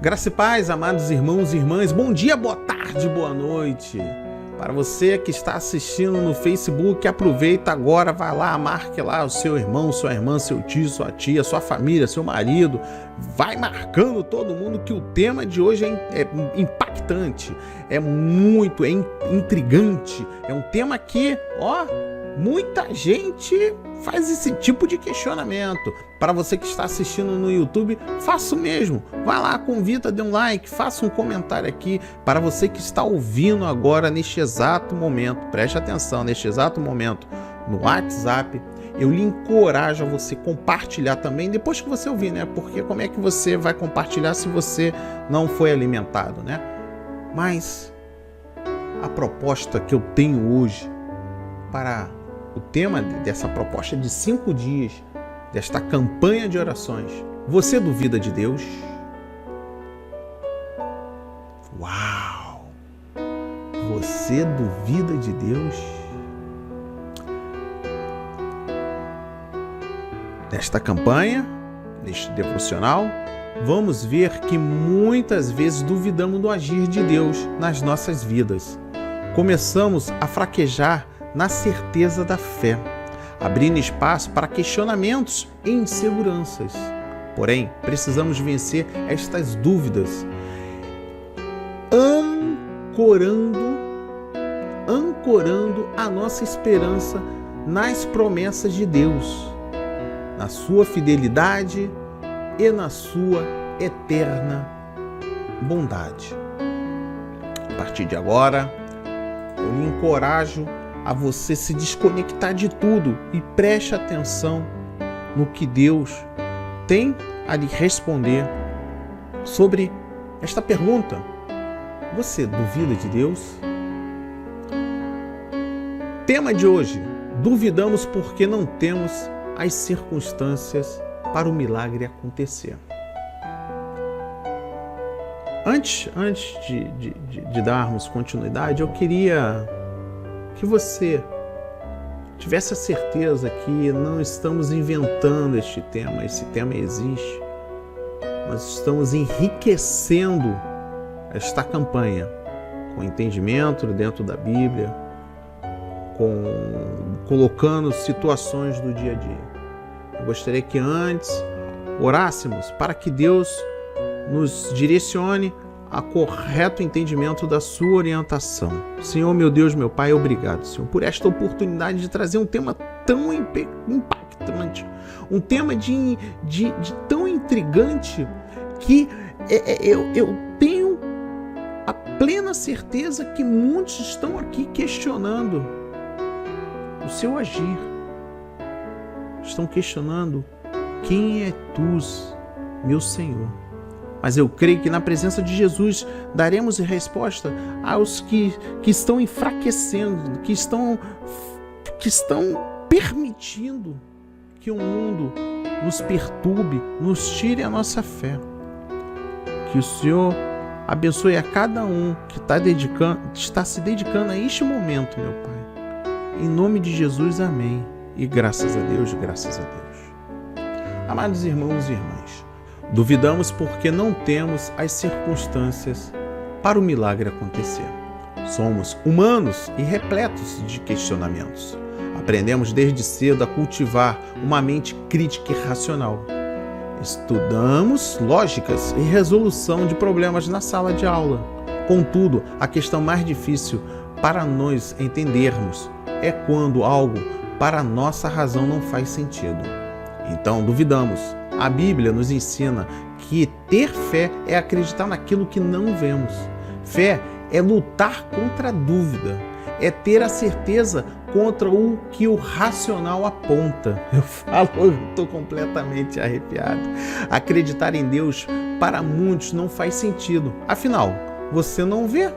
Graça e paz, amados irmãos e irmãs, bom dia, boa tarde, boa noite. Para você que está assistindo no Facebook, aproveita agora, vai lá, marque lá o seu irmão, sua irmã, seu tio, sua tia, sua família, seu marido. Vai marcando todo mundo que o tema de hoje é impactante, é intrigante, é um tema que, muita gente faz esse tipo de questionamento. Para você que está assistindo no YouTube, faça o mesmo. Vai lá, convida, dê um like, faça um comentário aqui. Para você que está ouvindo agora, neste exato momento, preste atenção, neste exato momento, no WhatsApp, eu lhe encorajo a você compartilhar também, depois que você ouvir, né? Porque como é que você vai compartilhar se você não foi alimentado, né? Mas a proposta que eu tenho hoje para o tema dessa proposta de 5 dias, desta campanha de orações. Você duvida de Deus? Uau! Você duvida de Deus? Nesta campanha, neste devocional, vamos ver que muitas vezes duvidamos do agir de Deus nas nossas vidas. Começamos a fraquejar na certeza da fé, abrindo espaço para questionamentos e inseguranças. Porém, precisamos vencer estas dúvidas, ancorando a nossa esperança nas promessas de Deus, na sua fidelidade e na sua eterna bondade. A partir de agora, eu lhe encorajo a você se desconectar de tudo e preste atenção no que Deus tem a lhe responder sobre esta pergunta. Você duvida de Deus? Tema de hoje: duvidamos porque não temos as circunstâncias para o milagre acontecer. Antes de darmos continuidade, eu queria que você tivesse a certeza que não estamos inventando este tema existe. Nós estamos enriquecendo esta campanha com entendimento dentro da Bíblia, colocando situações do dia a dia. Eu gostaria que antes orássemos para que Deus nos direcione a correto entendimento da sua orientação. Senhor, meu Deus, meu Pai, obrigado, Senhor, por esta oportunidade de trazer um tema tão impactante, um tema de tão intrigante que eu tenho a plena certeza que muitos estão aqui questionando o seu agir, estão questionando quem é tu, meu Senhor. Mas eu creio que na presença de Jesus daremos resposta aos que estão enfraquecendo, que estão permitindo que o mundo nos perturbe, nos tire a nossa fé. Que o Senhor abençoe a cada um que está se dedicando a este momento, meu Pai. Em nome de Jesus, amém. E graças a Deus, graças a Deus. Amados irmãos e irmãs, duvidamos porque não temos as circunstâncias para o milagre acontecer. Somos humanos e repletos de questionamentos. Aprendemos desde cedo a cultivar uma mente crítica e racional. Estudamos lógicas e resolução de problemas na sala de aula. Contudo, a questão mais difícil para nós entendermos é quando algo para a nossa razão não faz sentido. Então, duvidamos. A Bíblia nos ensina que ter fé é acreditar naquilo que não vemos. Fé é lutar contra a dúvida, é ter a certeza contra o que o racional aponta. Eu estou completamente arrepiado. Acreditar em Deus para muitos não faz sentido. Afinal, você não vê.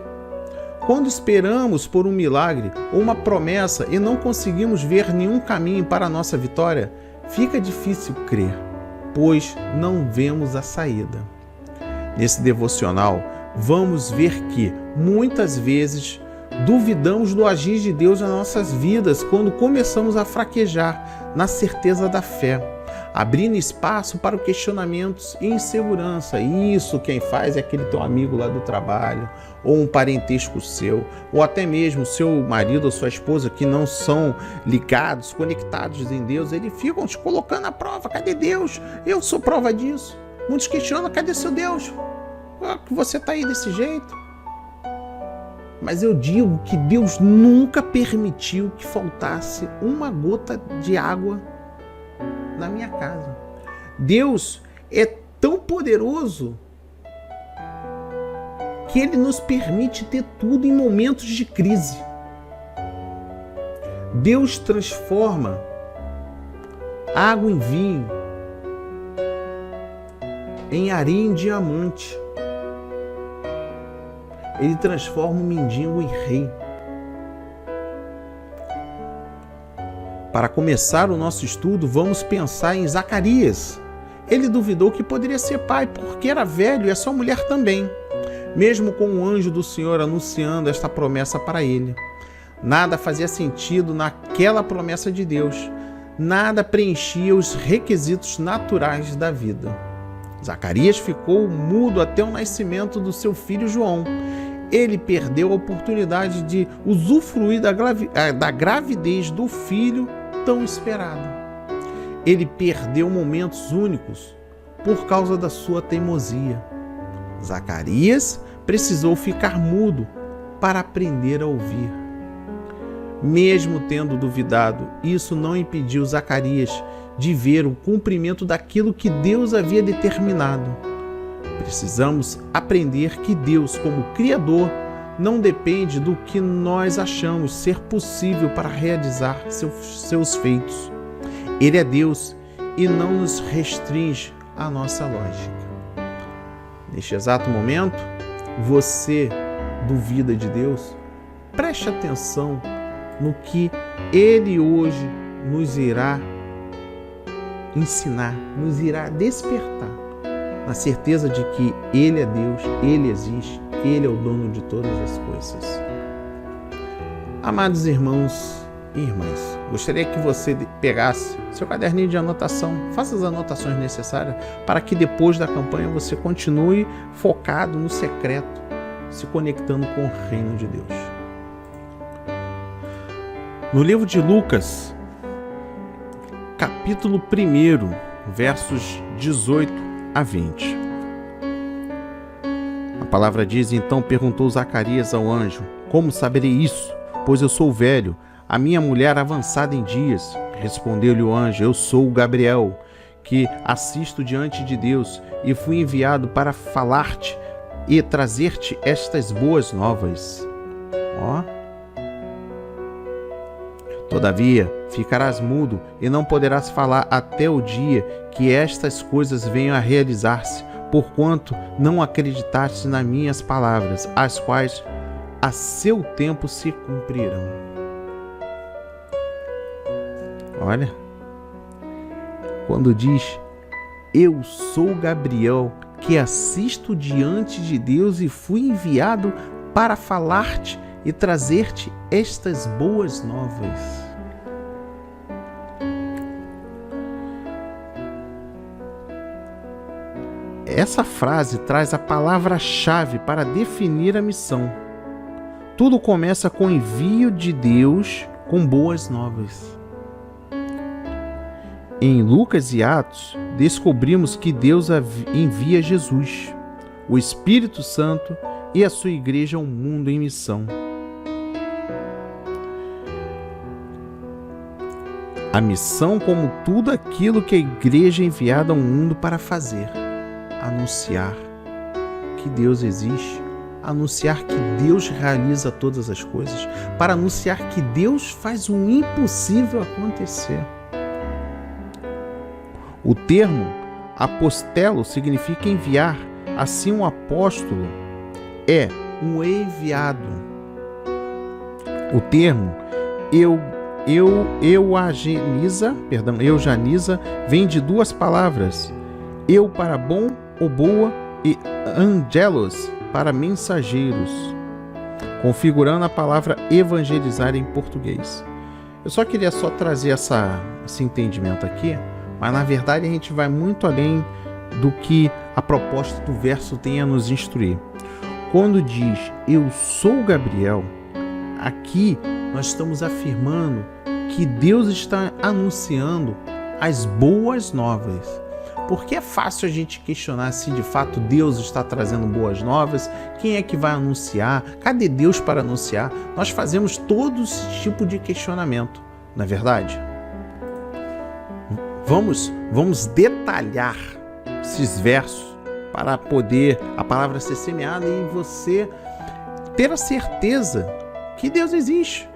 Quando esperamos por um milagre ou uma promessa e não conseguimos ver nenhum caminho para a nossa vitória, fica difícil crer, pois não vemos a saída. Nesse devocional, vamos ver que, muitas vezes, duvidamos do agir de Deus nas nossas vidas quando começamos a fraquejar na certeza da fé. abrindo espaço para questionamentos e insegurança. Isso quem faz é aquele teu amigo lá do trabalho, ou um parentesco seu, ou até mesmo seu marido ou sua esposa que não são ligados, conectados em Deus. Eles ficam te colocando à prova. Cadê Deus? Eu sou prova disso. Muitos questionam, cadê seu Deus? Que você está aí desse jeito? Mas eu digo que Deus nunca permitiu que faltasse uma gota de água na minha casa. Deus é tão poderoso que Ele nos permite ter tudo em momentos de crise. Deus transforma água em vinho, em areia em diamante. Ele transforma o mendigo em rei. Para começar o nosso estudo, vamos pensar em Zacarias. Ele duvidou que poderia ser pai, porque era velho e a sua mulher também, mesmo com o anjo do Senhor anunciando esta promessa para ele. Nada fazia sentido naquela promessa de Deus. Nada preenchia os requisitos naturais da vida. Zacarias ficou mudo até o nascimento do seu filho João. Ele perdeu a oportunidade de usufruir da gravidez do filho tão esperado. Ele perdeu momentos únicos por causa da sua teimosia. Zacarias precisou ficar mudo para aprender a ouvir. Mesmo tendo duvidado, isso não impediu Zacarias de ver o cumprimento daquilo que Deus havia determinado. Precisamos aprender que Deus, como Criador, não depende do que nós achamos ser possível para realizar seus feitos. Ele é Deus e não nos restringe à nossa lógica. Neste exato momento, você duvida de Deus? Preste atenção no que Ele hoje nos irá ensinar, nos irá despertar, na certeza de que Ele é Deus, Ele existe, Ele é o dono de todas as coisas. Amados irmãos e irmãs, gostaria que você pegasse seu caderninho de anotação, faça as anotações necessárias para que depois da campanha você continue focado no secreto, se conectando com o reino de Deus. No livro de Lucas, capítulo 1, versos 18 a 20. A palavra diz: então perguntou Zacarias ao anjo: como saberei isso? Pois eu sou velho, a minha mulher avançada em dias. Respondeu-lhe o anjo: eu sou Gabriel, que assisto diante de Deus, e fui enviado para falar-te e trazer-te estas boas novas. Todavia, ficarás mudo e não poderás falar até o dia que estas coisas venham a realizar-se, porquanto não acreditaste nas minhas palavras, as quais a seu tempo se cumprirão. Olha, quando diz: eu sou Gabriel, que assisto diante de Deus e fui enviado para falar-te e trazer-te estas boas novas. Essa frase traz a palavra-chave para definir a missão. Tudo começa com o envio de Deus com boas novas. Em Lucas e Atos, descobrimos que Deus envia Jesus, o Espírito Santo e a sua igreja ao mundo em missão. A missão como tudo aquilo que a igreja é enviada ao mundo para fazer: anunciar que Deus existe, anunciar que Deus realiza todas as coisas, para anunciar que Deus faz o impossível acontecer. O termo apostelo significa enviar, assim um apóstolo é um enviado. O termo eugeniza vem de duas palavras: eu para bom ou boa e angelos para mensageiros, configurando a palavra evangelizar em português. Eu só queria trazer esse entendimento aqui, Mas na verdade a gente vai muito além do que a proposta do verso tem a nos instruir. Quando diz eu sou Gabriel, aqui nós estamos afirmando que Deus está anunciando as boas novas. Porque é fácil a gente questionar se de fato Deus está trazendo boas novas, quem é que vai anunciar, cadê Deus para anunciar? Nós fazemos todo esse tipo de questionamento, não é verdade? Vamos detalhar esses versos para poder a palavra ser semeada e você ter a certeza que Deus existe,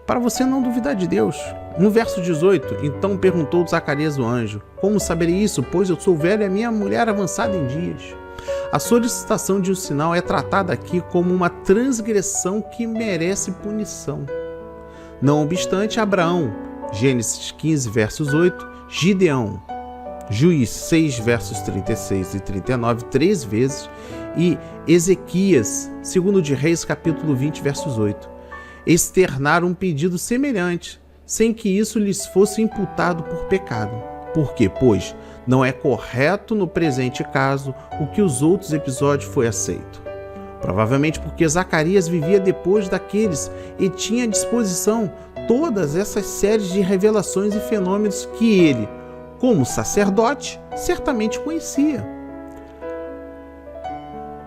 para você não duvidar de Deus. No verso 18, então perguntou Zacarias o anjo: como saberei isso, pois eu sou velho e a minha mulher avançada em dias? A solicitação de um sinal é tratada aqui como uma transgressão que merece punição. Não obstante, Abraão, Gênesis 15, versos 8, Gideão, Juiz 6, versos 36 e 39, 3 vezes, e Ezequias, 2 de Reis, capítulo 20, versos 8, externaram um pedido semelhante, sem que isso lhes fosse imputado por pecado. Por quê? Pois não é correto no presente caso o que os outros episódios foi aceito. Provavelmente porque Zacarias vivia depois daqueles e tinha à disposição todas essas séries de revelações e fenômenos que ele, como sacerdote, certamente conhecia.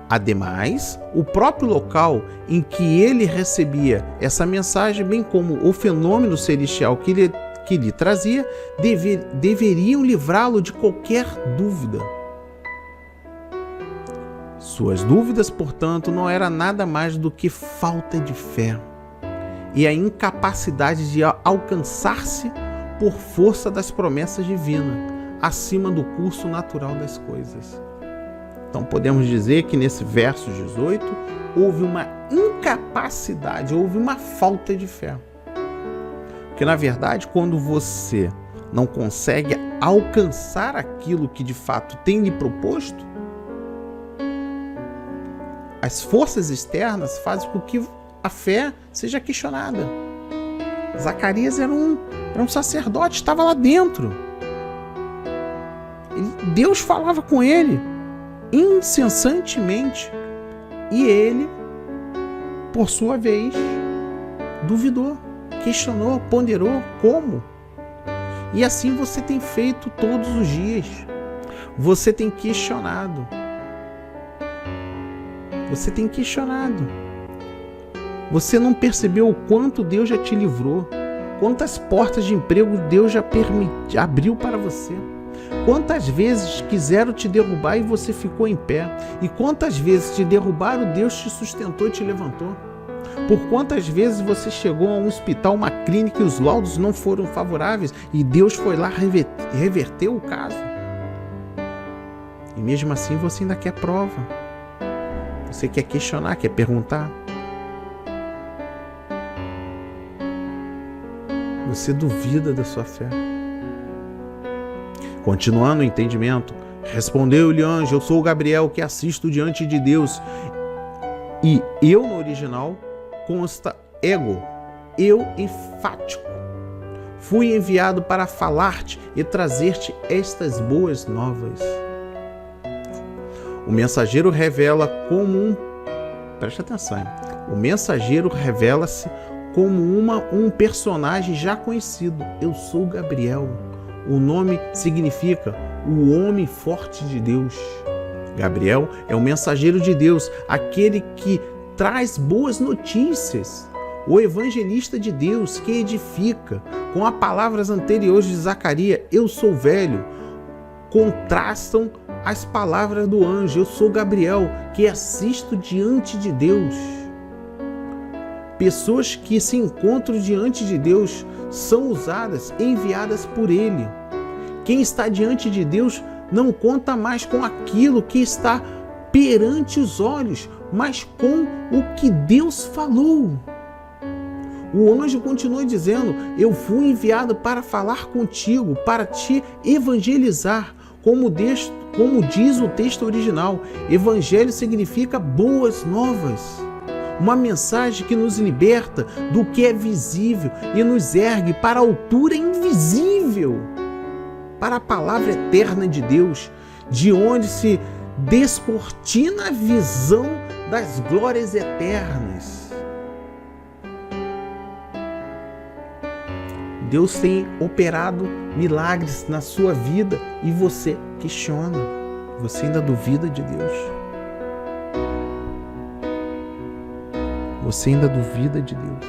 Ademais, o próprio local em que ele recebia essa mensagem, bem como o fenômeno celestial que lhe trazia, deveriam livrá-lo de qualquer dúvida. Suas dúvidas, portanto, não era nada mais do que falta de fé e a incapacidade de alcançar-se por força das promessas divinas, acima do curso natural das coisas. Então podemos dizer que nesse verso 18 houve uma incapacidade, houve uma falta de fé. Porque na verdade, quando você não consegue alcançar aquilo que de fato tem lhe proposto, as forças externas fazem com que a fé seja questionada. Zacarias era um sacerdote, estava lá dentro. Deus falava com ele incessantemente e ele, por sua vez, duvidou, questionou, ponderou como. E assim você tem feito todos os dias. Você tem questionado. Você tem questionado. Você não percebeu o quanto Deus já te livrou, quantas portas de emprego Deus já abriu para você. Quantas vezes quiseram te derrubar e você ficou em pé? E quantas vezes te derrubaram, Deus te sustentou e te levantou? Por quantas vezes você chegou a um hospital, uma clínica e os laudos não foram favoráveis e Deus foi lá reverter o caso? E mesmo assim você ainda quer prova. Você quer questionar, quer perguntar. Você duvida da sua fé. Continuando o entendimento, respondeu-lhe o anjo: eu sou o Gabriel que assisto diante de Deus. E eu no original consta ego, eu enfático. Fui enviado para falar-te e trazer-te estas boas novas. O mensageiro revela como preste atenção, o mensageiro revela-se como um personagem já conhecido. Eu sou Gabriel. O nome significa o homem forte de Deus. Gabriel é o mensageiro de Deus, aquele que traz boas notícias. O evangelista de Deus que edifica. Com as palavras anteriores de Zacarias, eu sou velho, contrastam as palavras do anjo, eu sou Gabriel, que assisto diante de Deus. Pessoas que se encontram diante de Deus são usadas, enviadas por Ele. Quem está diante de Deus não conta mais com aquilo que está perante os olhos, mas com o que Deus falou. O anjo continua dizendo: eu fui enviado para falar contigo, para te evangelizar. Como diz o texto original, evangelho significa boas novas. Uma mensagem que nos liberta do que é visível e nos ergue para a altura invisível. para a palavra eterna de Deus, de onde se descortina a visão das glórias eternas. Deus tem operado milagres na sua vida e você questiona. Você ainda duvida de Deus? Você ainda duvida de Deus?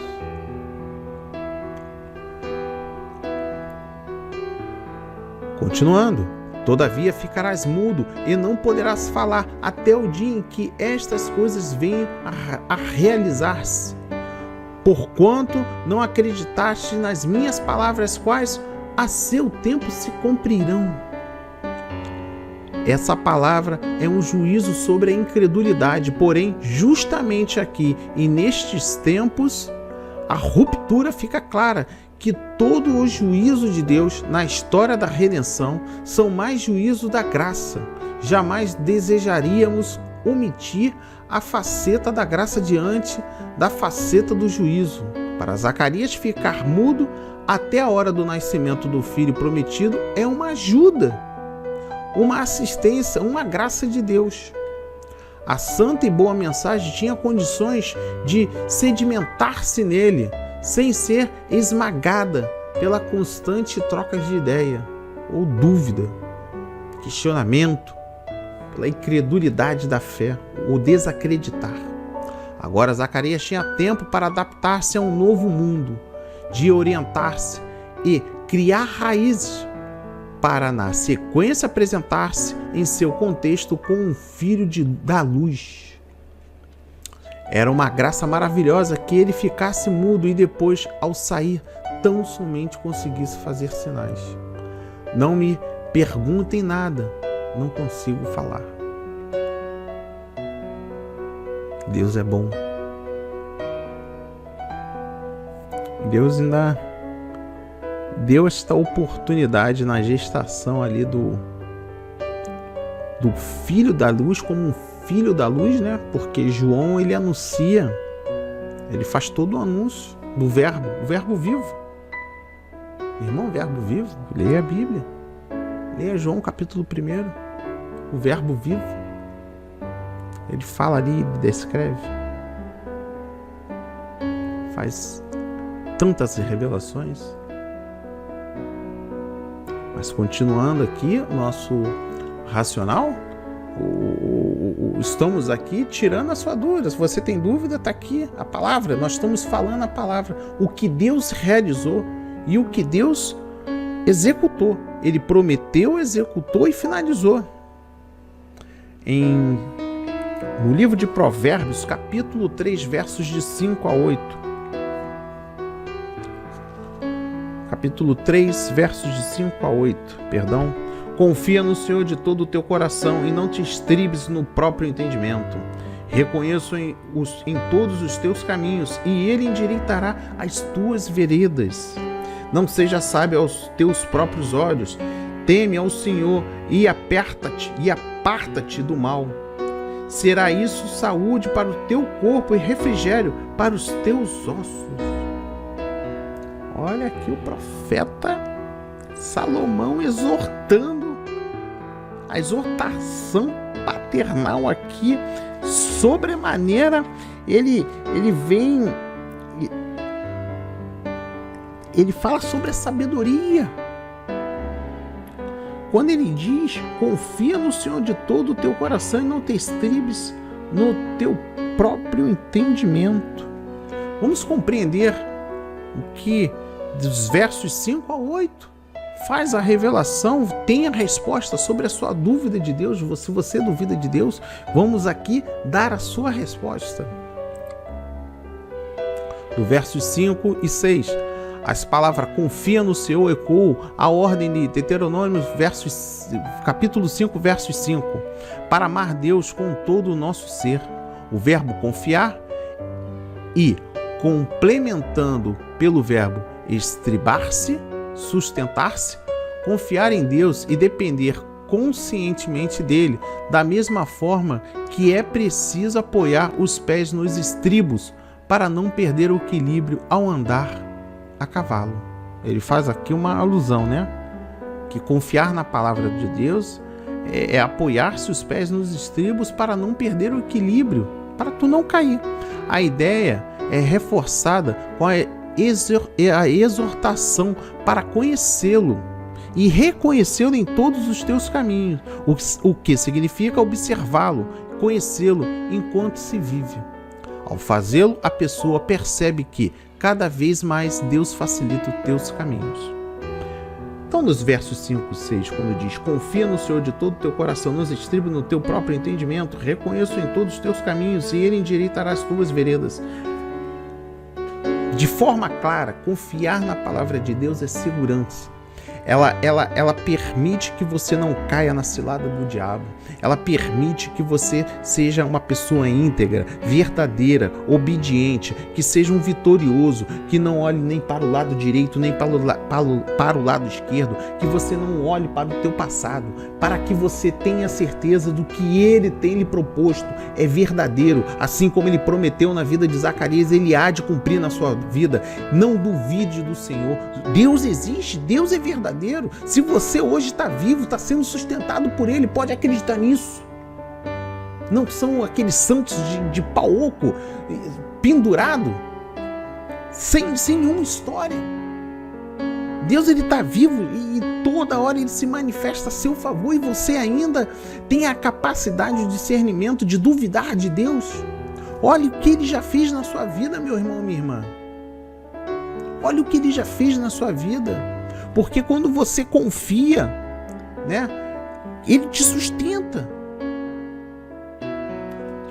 Continuando. Todavia ficarás mudo e não poderás falar até o dia em que estas coisas venham a realizar-se. Porquanto não acreditaste nas minhas palavras, quais a seu tempo se cumprirão. Essa palavra é um juízo sobre a incredulidade, porém, justamente aqui e nestes tempos, a ruptura fica clara, que todo o juízo de Deus na história da redenção são mais juízo da graça. Jamais desejaríamos omitir a faceta da graça diante da faceta do juízo. Para Zacarias ficar mudo até a hora do nascimento do filho prometido é uma ajuda, uma assistência, uma graça de Deus. A santa e boa mensagem tinha condições de sedimentar-se nele, sem ser esmagada pela constante troca de ideia, ou dúvida, questionamento, pela incredulidade da fé, ou desacreditar. Agora Zacarias tinha tempo para adaptar-se a um novo mundo, de orientar-se e criar raízes, para na sequência apresentar-se em seu contexto como um filho da luz. Era uma graça maravilhosa que ele ficasse mudo e depois, ao sair, tão somente conseguisse fazer sinais. Não me perguntem nada, não consigo falar. Deus é bom. Deus ainda deu esta oportunidade na gestação ali do Filho da Luz, como um Filho da Luz, né? Porque João, ele anuncia, ele faz todo o anúncio do verbo, o verbo vivo. Irmão, verbo vivo, leia a Bíblia. Leia João capítulo 1, o verbo vivo. Ele fala ali, descreve. Faz tantas revelações. Mas continuando aqui, o nosso racional, estamos aqui tirando a sua dúvida. Se você tem dúvida, está aqui a palavra. Nós estamos falando a palavra. O que Deus realizou e o que Deus executou. Ele prometeu, executou e finalizou. No livro de Provérbios, capítulo 3, versos de 5 a 8. Capítulo 3, versos de 5 a 8, perdão. Confia no Senhor de todo o teu coração e não te estribes no próprio entendimento. Reconheço em todos os teus caminhos e Ele endireitará as tuas veredas. Não seja sábio aos teus próprios olhos. Teme ao Senhor e aparta-te do mal. Será isso saúde para o teu corpo e refrigério para os teus ossos. Olha aqui o profeta Salomão exortando, a exortação paternal aqui, sobremaneira, ele fala sobre a sabedoria. Quando ele diz, confia no Senhor de todo o teu coração e não te estribes no teu próprio entendimento. Vamos compreender o que dos versos 5 a 8 faz a revelação, tem a resposta sobre a sua dúvida de Deus. Se você duvida de Deus, vamos aqui dar a sua resposta. Do versos 5 e 6, as palavras confia no Senhor ecoam a ordem de Deuteronômio, capítulo 5, versos 5, para amar Deus com todo o nosso ser. O verbo confiar e complementando pelo verbo estribar-se, sustentar-se, confiar em Deus e depender conscientemente dele, da mesma forma que é preciso apoiar os pés nos estribos para não perder o equilíbrio ao andar a cavalo. Ele faz aqui uma alusão, né? que confiar na palavra de Deus é apoiar-se os pés nos estribos para não perder o equilíbrio, para tu não cair. A ideia é reforçada com a exortação para conhecê-lo e reconhecê-lo em todos os teus caminhos, o que significa observá-lo, conhecê-lo enquanto se vive. Ao fazê-lo, a pessoa percebe que cada vez mais Deus facilita os teus caminhos. Então, nos versos 5 e 6, quando diz: confia no Senhor de todo o teu coração, não se estribe no teu próprio entendimento, reconheça em todos os teus caminhos e ele endireitará as tuas veredas. De forma clara, confiar na palavra de Deus é segurança. Ela permite que você não caia na cilada do diabo. Ela permite que você seja uma pessoa íntegra, verdadeira, obediente, que seja um vitorioso, que não olhe nem para o lado direito, nem para o lado esquerdo, que você não olhe para o teu passado, para que você tenha certeza do que ele tem lhe proposto é verdadeiro, assim como ele prometeu na vida de Zacarias, ele há de cumprir na sua vida. Não duvide do Senhor. Deus existe, Deus é verdadeiro. Se você hoje está vivo, está sendo sustentado por ele, pode acreditar nisso. Não são aqueles santos de pau oco pendurado sem nenhuma história. Deus, ele está vivo e toda hora ele se manifesta a seu favor, e você ainda tem a capacidade de discernimento de duvidar de Deus. Olha o que ele já fez na sua vida, meu irmão, minha irmã. Olha o que ele já fez na sua vida. Porque quando você confia, né, ele te sustenta.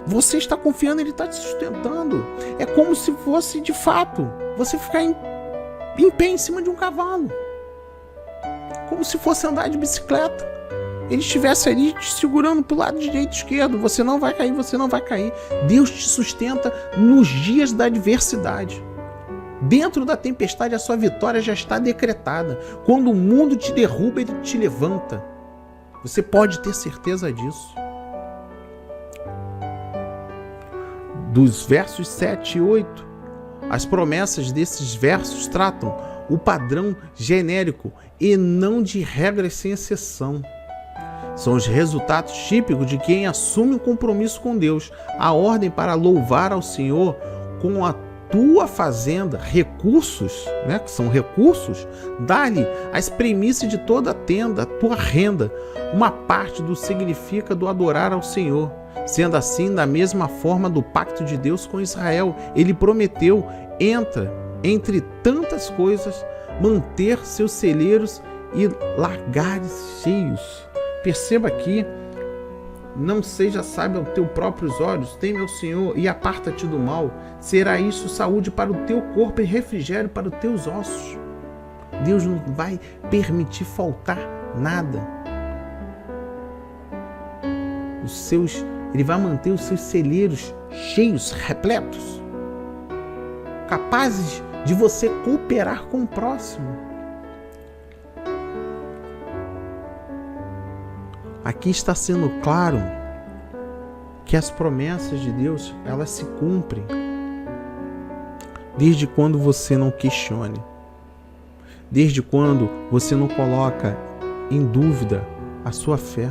Você está confiando, ele está te sustentando. É como se fosse, de fato, você ficar em pé em cima de um cavalo. Como se fosse andar de bicicleta. Ele estivesse ali te segurando para o lado direito e esquerdo. Você não vai cair, você não vai cair. Deus te sustenta nos dias da adversidade. Dentro da tempestade, a sua vitória já está decretada. Quando o mundo te derruba, ele te levanta. Você pode ter certeza disso. Dos versos 7 e 8, as promessas desses versos tratam o padrão genérico e não de regras sem exceção. São os resultados típicos de quem assume um compromisso com Deus. A ordem para louvar ao Senhor com a tua fazenda, recursos, né, que são recursos, dá-lhe as premissas de toda a tenda, a tua renda. Uma parte do significa do adorar ao Senhor. Sendo assim, da mesma forma do pacto de Deus com Israel, ele prometeu, entre tantas coisas, manter seus celeiros e lagares cheios. Perceba aqui: não seja sábio aos teus próprios olhos, teme ao Senhor e aparta-te do mal. Será isso saúde para o teu corpo e refrigério para os teus ossos. Deus não vai permitir faltar nada. Ele vai manter os seus celeiros cheios, repletos, capazes de você cooperar com o próximo. Aqui está sendo claro que as promessas de Deus, elas se cumprem desde quando você não questione, desde quando você não coloca em dúvida a sua fé.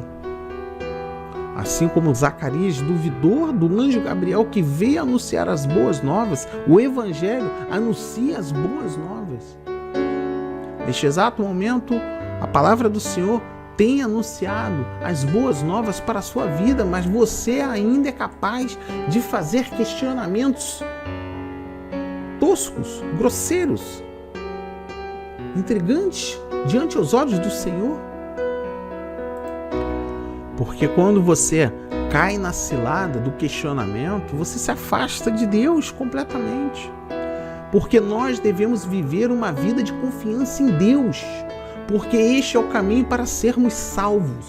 Assim como Zacarias duvidou do anjo Gabriel que veio anunciar as boas novas, o Evangelho anuncia as boas novas. Neste exato momento, a palavra do Senhor tem anunciado as boas novas para a sua vida, mas você ainda é capaz de fazer questionamentos toscos, grosseiros, intrigantes diante aos olhos do Senhor. Porque quando você cai na cilada do questionamento, você se afasta de Deus completamente. Porque nós devemos viver uma vida de confiança em Deus, porque este é o caminho para sermos salvos.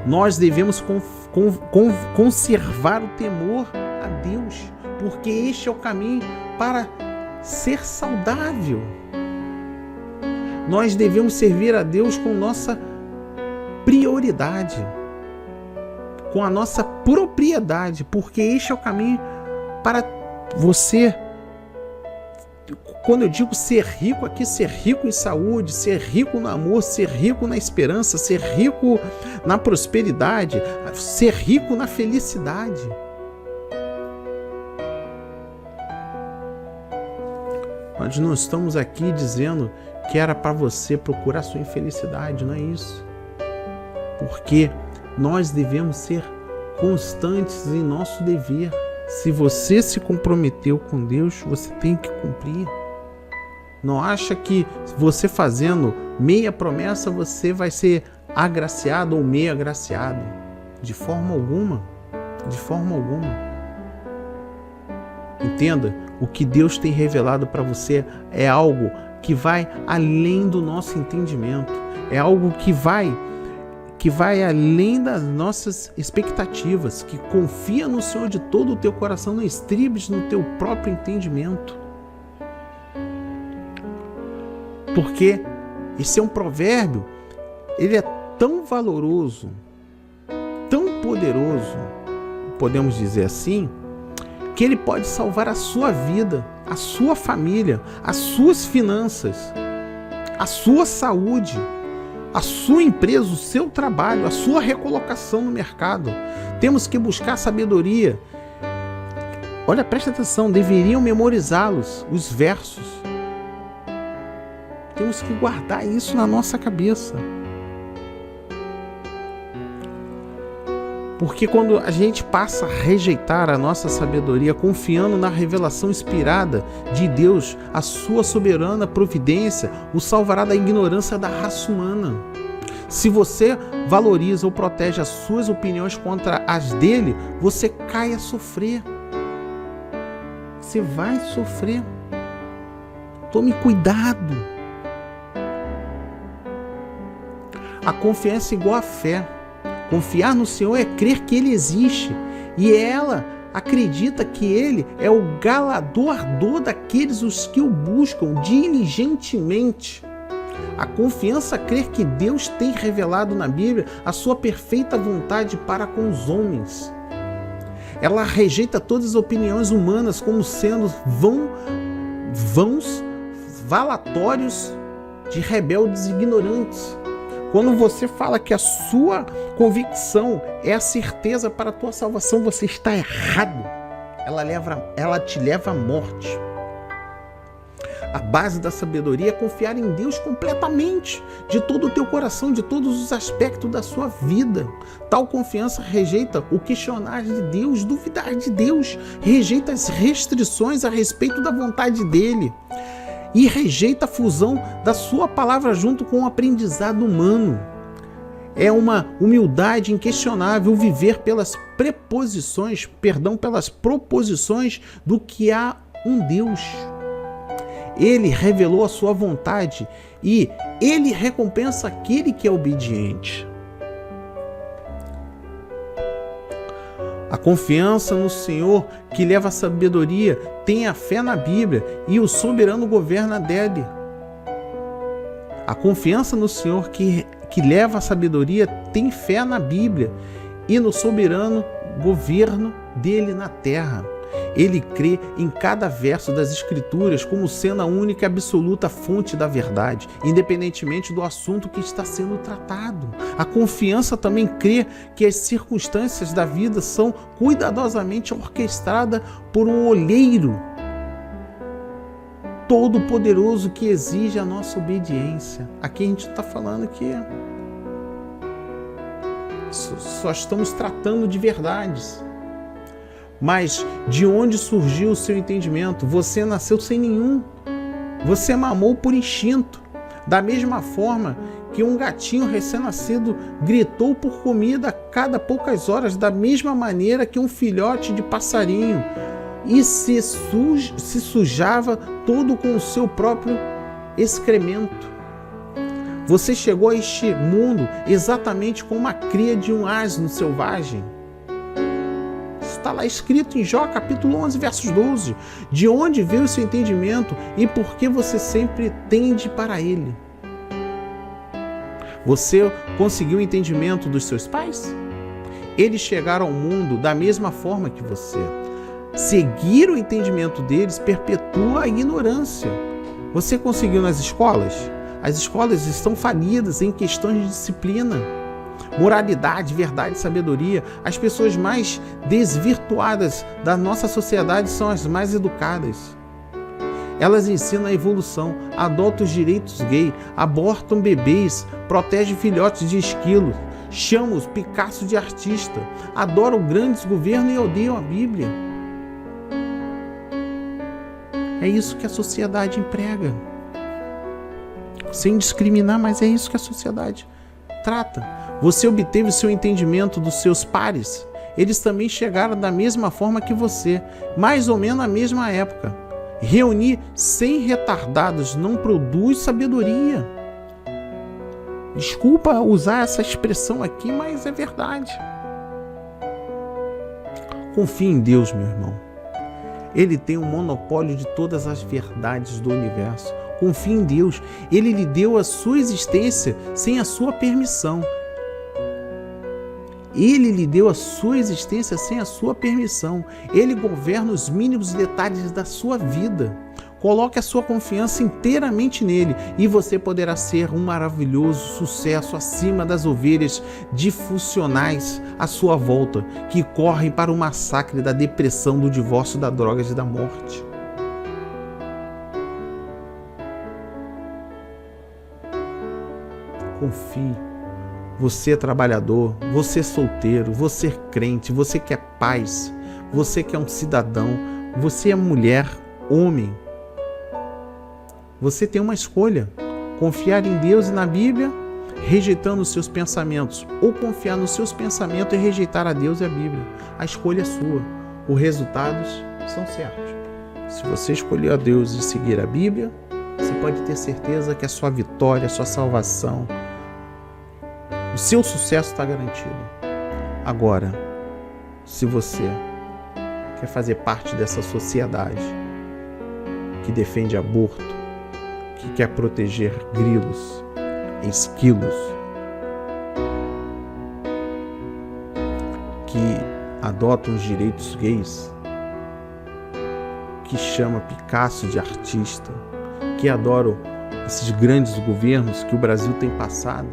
Nós devemos conservar o temor a Deus, porque este é o caminho para ser saudável. Nós devemos servir a Deus com nossa prioridade, com a nossa propriedade, porque este é o caminho para você quando eu digo ser rico aqui, ser rico em saúde, ser rico no amor, ser rico na esperança, ser rico na prosperidade, ser rico na felicidade. Nós não estamos aqui dizendo que era para você procurar sua infelicidade, não é isso. Porque nós devemos ser constantes em nosso dever. Se você se comprometeu com Deus, você tem que cumprir. Não acha que você fazendo meia promessa, você vai ser agraciado ou meio agraciado. De forma alguma. De forma alguma. Entenda, o que Deus tem revelado para você é algo que vai além do nosso entendimento. É algo que vai além das nossas expectativas, que confia no Senhor de todo o teu coração, não estribes no teu próprio entendimento. Porque esse é um provérbio, ele é tão valoroso, tão poderoso, podemos dizer assim, que ele pode salvar a sua vida, a sua família, as suas finanças, a sua saúde, a sua empresa, o seu trabalho, a sua recolocação no mercado. Temos que buscar sabedoria. Olha, presta atenção, deveriam memorizá-los, os versos. Temos que guardar isso na nossa cabeça. Porque quando a gente passa a rejeitar a nossa sabedoria, confiando na revelação inspirada de Deus, a sua soberana providência o salvará da ignorância da raça humana. Se você valoriza ou protege as suas opiniões contra as dele, você cai a sofrer. Você vai sofrer. Tome cuidado. A confiança é igual à fé. Confiar no Senhor é crer que Ele existe. E ela acredita que Ele é o galardoador daqueles os que o buscam diligentemente. A confiança é crer que Deus tem revelado na Bíblia a sua perfeita vontade para com os homens. Ela rejeita todas as opiniões humanas como sendo vãos, valatórios de rebeldes e ignorantes. Quando você fala que a sua convicção é a certeza para a tua salvação, você está errado. Ela te leva à morte. A base da sabedoria é confiar em Deus completamente, de todo o teu coração, de todos os aspectos da sua vida. Tal confiança rejeita o questionar de Deus, duvidar de Deus, rejeita as restrições a respeito da vontade dele. E rejeita a fusão da sua palavra junto com o aprendizado humano. É uma humildade inquestionável viver pelas proposições do que há um Deus. Ele revelou a sua vontade e ele recompensa aquele que é obediente. A confiança no Senhor que leva a sabedoria tem a fé na Bíblia e o soberano governa dele. A confiança no Senhor que leva a sabedoria tem fé na Bíblia e no soberano governo dele na terra. Ele crê em cada verso das Escrituras como sendo a única e absoluta fonte da verdade, independentemente do assunto que está sendo tratado. A confiança também crê que as circunstâncias da vida são cuidadosamente orquestradas por um olheiro todo-poderoso que exige a nossa obediência. Aqui a gente está falando que só estamos tratando de verdades. Mas de onde surgiu o seu entendimento? Você nasceu sem nenhum. Você mamou por instinto. Da mesma forma que um gatinho recém-nascido gritou por comida a cada poucas horas, da mesma maneira que um filhote de passarinho, e se sujava todo com o seu próprio excremento. Você chegou a este mundo exatamente como uma cria de um asno selvagem. Está lá escrito em Jó, capítulo 11, versos 12. De onde veio o seu entendimento e por que você sempre tende para ele? Você conseguiu o entendimento dos seus pais? Eles chegaram ao mundo da mesma forma que você. Seguir o entendimento deles perpetua a ignorância. Você conseguiu nas escolas? As escolas estão falidas em questões de disciplina, moralidade, verdade, sabedoria. As pessoas mais desvirtuadas da nossa sociedade são as mais educadas. Elas ensinam a evolução, adotam os direitos gay, abortam bebês, protegem filhotes de esquilo, chamam os Picasso de artista, adoram grandes governos e odeiam a Bíblia. É isso que a sociedade emprega. Sem discriminar, mas é isso que a sociedade trata. Você obteve o seu entendimento dos seus pares. Eles também chegaram da mesma forma que você, mais ou menos na mesma época. Reunir 100 retardados não produz sabedoria. Desculpa usar essa expressão aqui, mas é verdade. Confie em Deus, meu irmão. Ele tem o monopólio de todas as verdades do universo. Confie em Deus. Ele lhe deu a sua existência sem a sua permissão. Ele lhe deu a sua existência sem a sua permissão. Ele governa os mínimos detalhes da sua vida. Coloque a sua confiança inteiramente nele e você poderá ser um maravilhoso sucesso acima das ovelhas disfuncionais à sua volta, que correm para o massacre da depressão, do divórcio, da droga e da morte. Confie. Você é trabalhador, você é solteiro, você é crente, você quer paz, você que é um cidadão, você é mulher, homem. Você tem uma escolha: confiar em Deus e na Bíblia, rejeitando os seus pensamentos, ou confiar nos seus pensamentos e rejeitar a Deus e a Bíblia. A escolha é sua. Os resultados são certos. Se você escolheu a Deus e seguir a Bíblia, você pode ter certeza que a sua vitória, a sua salvação, o seu sucesso está garantido. Agora, se você quer fazer parte dessa sociedade que defende aborto, que quer proteger grilos, esquilos, que adotam os direitos gays, que chama Picasso de artista, que adoram esses grandes governos que o Brasil tem passado,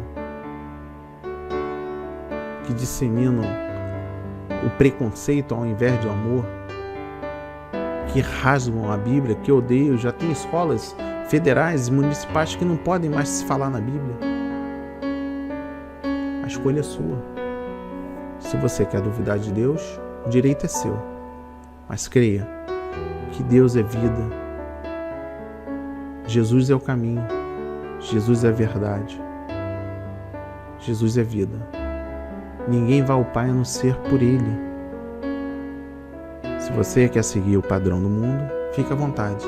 que disseminam o preconceito ao invés do amor, que rasgam a Bíblia, que odeiam. Já tem escolas federais e municipais que não podem mais se falar na Bíblia. A escolha é sua. Se você quer duvidar de Deus, o direito é seu. Mas creia que Deus é vida. Jesus é o caminho. Jesus é a verdade. Jesus é vida. Ninguém vai ao Pai a não ser por Ele. Se você quer seguir o padrão do mundo, fica à vontade.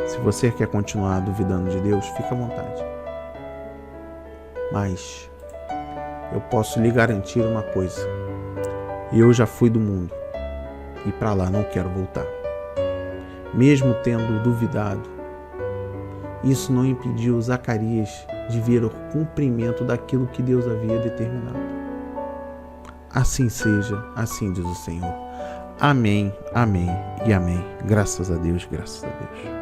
Se você quer continuar duvidando de Deus, fica à vontade. Mas eu posso lhe garantir uma coisa: eu já fui do mundo e para lá não quero voltar. Mesmo tendo duvidado, isso não impediu Zacarias de ver o cumprimento daquilo que Deus havia determinado. Assim seja, assim diz o Senhor. Amém, amém e amém. Graças a Deus, graças a Deus.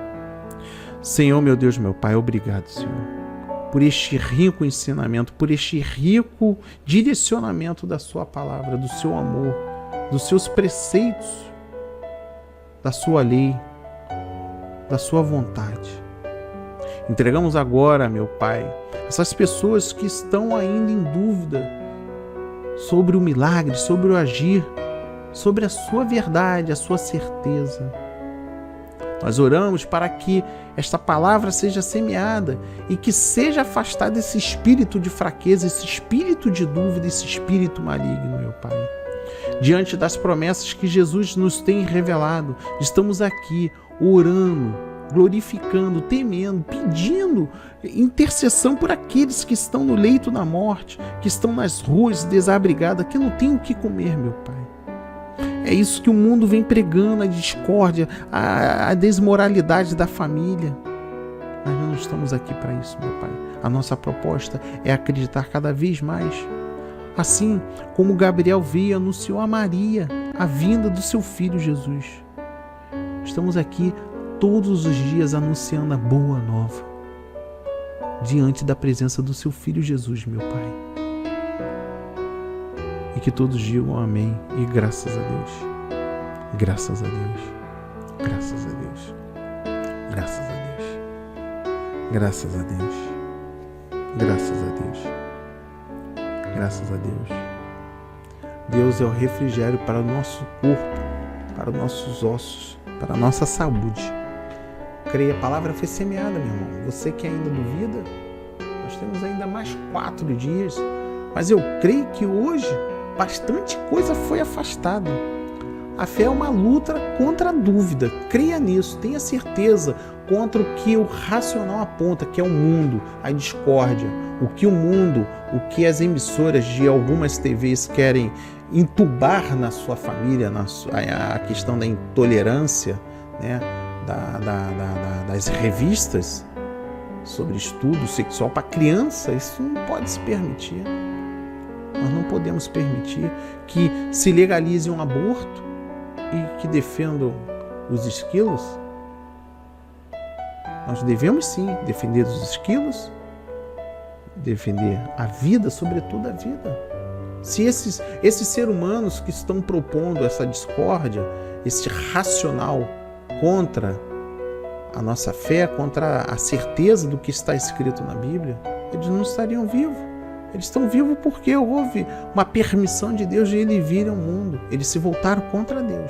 Senhor, meu Deus, meu Pai, obrigado, Senhor, por este rico ensinamento, por este rico direcionamento da sua palavra, do seu amor, dos seus preceitos, da sua lei, da sua vontade. Entregamos agora, meu Pai, essas pessoas que estão ainda em dúvida sobre o milagre, sobre o agir, sobre a sua verdade, a sua certeza. Nós oramos para que esta palavra seja semeada e que seja afastado esse espírito de fraqueza, esse espírito de dúvida, esse espírito maligno, meu Pai. Diante das promessas que Jesus nos tem revelado, estamos aqui orando, glorificando, temendo, pedindo intercessão por aqueles que estão no leito da morte, que estão nas ruas desabrigadas, que não têm o que comer, meu Pai. É isso que o mundo vem pregando, a discórdia, a desmoralidade da família. Mas nós não estamos aqui para isso, meu Pai. A nossa proposta é acreditar cada vez mais. Assim como Gabriel veio e anunciou a Maria a vinda do seu filho Jesus. Estamos aqui todos os dias anunciando a boa nova diante da presença do seu Filho Jesus, meu Pai. E que todos digam amém e graças a Deus. Graças a Deus. Graças a Deus. Graças a Deus. Graças a Deus. Graças a Deus. Graças a Deus. Deus é o refrigério para o nosso corpo, para os nossos ossos, para a nossa saúde. Creia, a palavra foi semeada, meu irmão. Você que ainda duvida, nós temos ainda mais 4 dias, mas eu creio que hoje bastante coisa foi afastada. A fé é uma luta contra a dúvida. Creia nisso, tenha certeza, contra o que o racional aponta, que é o mundo, a discórdia, o que o mundo, o que as emissoras de algumas TVs querem entubar na sua família, a questão da intolerância, né, das revistas sobre estudo sexual para criança. Isso não pode se permitir. Nós não podemos permitir que se legalize um aborto e que defendam os esquilos. Nós devemos sim defender os esquilos, defender a vida, sobretudo a vida. Se esses seres humanos que estão propondo essa discórdia, esse racional contra a nossa fé, contra a certeza do que está escrito na Bíblia, eles não estariam vivos. Eles estão vivos porque houve uma permissão de Deus de eles virem ao mundo. Eles se voltaram contra Deus.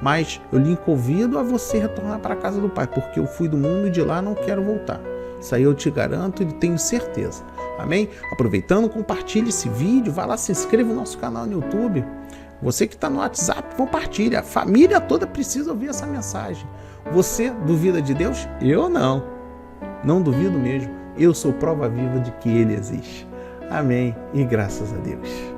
Mas eu lhe convido a você retornar para a casa do Pai, porque eu fui do mundo e de lá não quero voltar. Isso aí eu te garanto e tenho certeza. Amém? Aproveitando, compartilhe esse vídeo, vá lá, se inscreva no nosso canal no YouTube. Você que está no WhatsApp, compartilhe. A família toda precisa ouvir essa mensagem. Você duvida de Deus? Eu não. Não duvido mesmo. Eu sou prova viva de que Ele existe. Amém e graças a Deus.